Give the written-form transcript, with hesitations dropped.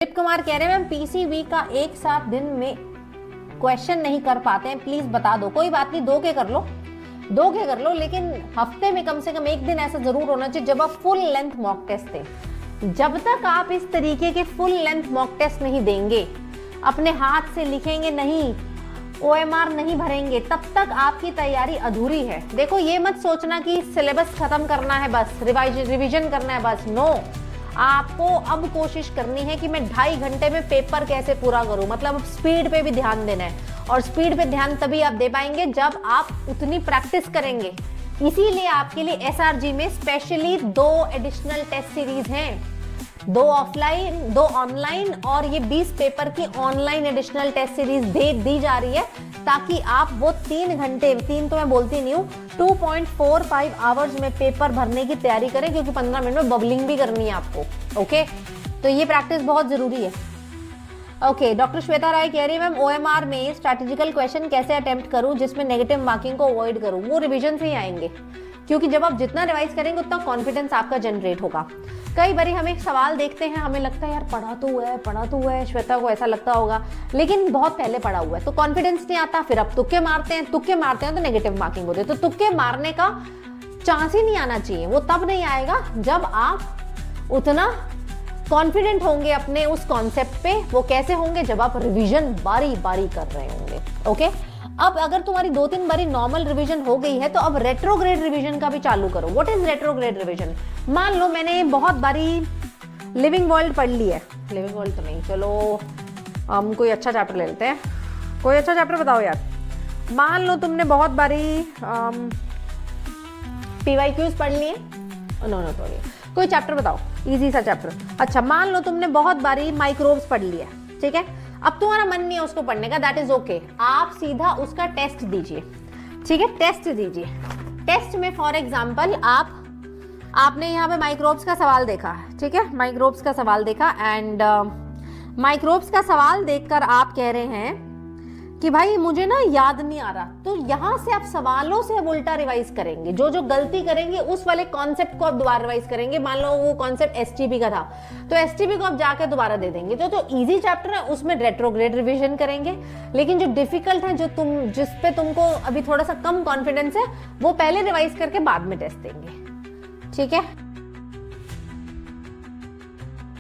दीप कुमार कह रहे हैं मैम पीसीबी का एक साथ दिन में क्वेश्चन नहीं कर पाते हैं, प्लीज बता दो। कोई बात नहीं, दो के कर लो, लेकिन हफ्ते में कम से कम एक दिन ऐसा जरूर होना चाहिए जब आप फुल लेंथ मॉक टेस्ट दें। जब तक आप इस तरीके के फुल लेंथ मॉक टेस्ट नहीं देंगे, अपने हाथ से लिखेंगे नहीं, ओएमआर नहीं भरेंगे, तब तक आपकी तैयारी अधूरी है। देखो, ये मत सोचना कि सिलेबस खत्म करना है, बस रिवीजन करना है, बस नो। आपको अब कोशिश करनी है कि मैं 2.5 घंटे में पेपर कैसे पूरा करूं, मतलब स्पीड पे भी ध्यान देना है। और स्पीड पे ध्यान तभी आप दे पाएंगे जब आप उतनी प्रैक्टिस करेंगे। इसीलिए आपके लिए एसआरजी में स्पेशली 2 एडिशनल टेस्ट सीरीज हैं, 2 ऑफलाइन 2 ऑनलाइन, और ये 20 पेपर की ऑनलाइन एडिशनल टेस्ट सीरीज दी जा रही है, ताकि आप वो 3 घंटे, 3 तो मैं बोलती नहीं हूँ, 2.45 आवर्स में पेपर भरने की तैयारी करें, क्योंकि 15 मिनट में बबलिंग भी करनी है आपको। ओके, तो ये प्रैक्टिस बहुत जरूरी है। ओके, डॉक्टर श्वेता राय कह रही है मैम ओएमआर में स्ट्रैटेजिकल क्वेश्चन कैसे अटेम्प्ट करूं जिसमें नेगेटिव मार्किंग को अवॉइड करूं। वो रिवीजन से ही आएंगे, क्योंकि जब आप जितना रिवाइज करेंगे उतना कॉन्फिडेंस आपका जनरेट होगा। कई बार हम एक सवाल देखते हैं, हमें लगता है यार पढ़ा तो हुआ है, श्वेता को ऐसा लगता होगा, लेकिन बहुत पहले पढ़ा हुआ है तो कॉन्फिडेंस नहीं आता। फिर अब तुक्के मारते हैं तो नेगेटिव मार्किंग होती है। तो तुक्के मारने का चांस ही नहीं आना चाहिए। वो तब नहीं आएगा जब आप उतना कॉन्फिडेंट होंगे अपने उस कॉन्सेप्ट पे। वो कैसे होंगे? जब आप रिवीजन बारी बारी कर रहे होंगे। ओके, अब अगर तुम्हारी 2-3 बारी नॉर्मल रिवीजन हो गई है तो अब रेट्रोग्रेड रिवीजन का भी चालू करो। What is retrograde revision? मान लो मैंने बहुत बारी लिविंग वर्ल्ड पढ़ ली है, लिविंग वर्ल्ड तो नहीं, चलो हम कोई अच्छा चैप्टर ले लेते हैं। कोई अच्छा चैप्टर बताओ यार। मान लो तुमने बहुत बारी पीवाईक्यूज पढ़ लिए, नो सॉरी, कोई चैप्टर बताओ, इजी सा चैप्टर। अच्छा, मान लो तुमने बहुत बारी माइक्रोब्स पढ़ लिया, ठीक है, अब तुम्हारा मन नहीं है उसको पढ़ने का, दैट इज ओके। आप सीधा उसका टेस्ट दीजिए, ठीक है, टेस्ट दीजिए। टेस्ट में फॉर एग्जांपल आपने यहाँ पे माइक्रोब्स का सवाल देखा, ठीक है, माइक्रोब्स का सवाल देखा, एंड माइक्रोब्स का सवाल देखकर आप कह रहे हैं कि भाई मुझे ना याद नहीं आ रहा, तो यहां से आप सवालों से अब उल्टा रिवाइज करेंगे। जो गलती करेंगे उस वाले कॉन्सेप्ट को आप दोबारा रिवाइज करेंगे। मान लो वो कॉन्सेप्ट एसटीपी का था, तो एसटीपी को आप जाके दोबारा दे देंगे। जो इजी चैप्टर है उसमें रेट्रोग्रेड रिवीजन करेंगे, लेकिन जो डिफिकल्ट है, जिस पे तुमको अभी थोड़ा सा कम कॉन्फिडेंस है, वो पहले रिवाइज करके बाद में टेस्ट देंगे, ठीक है।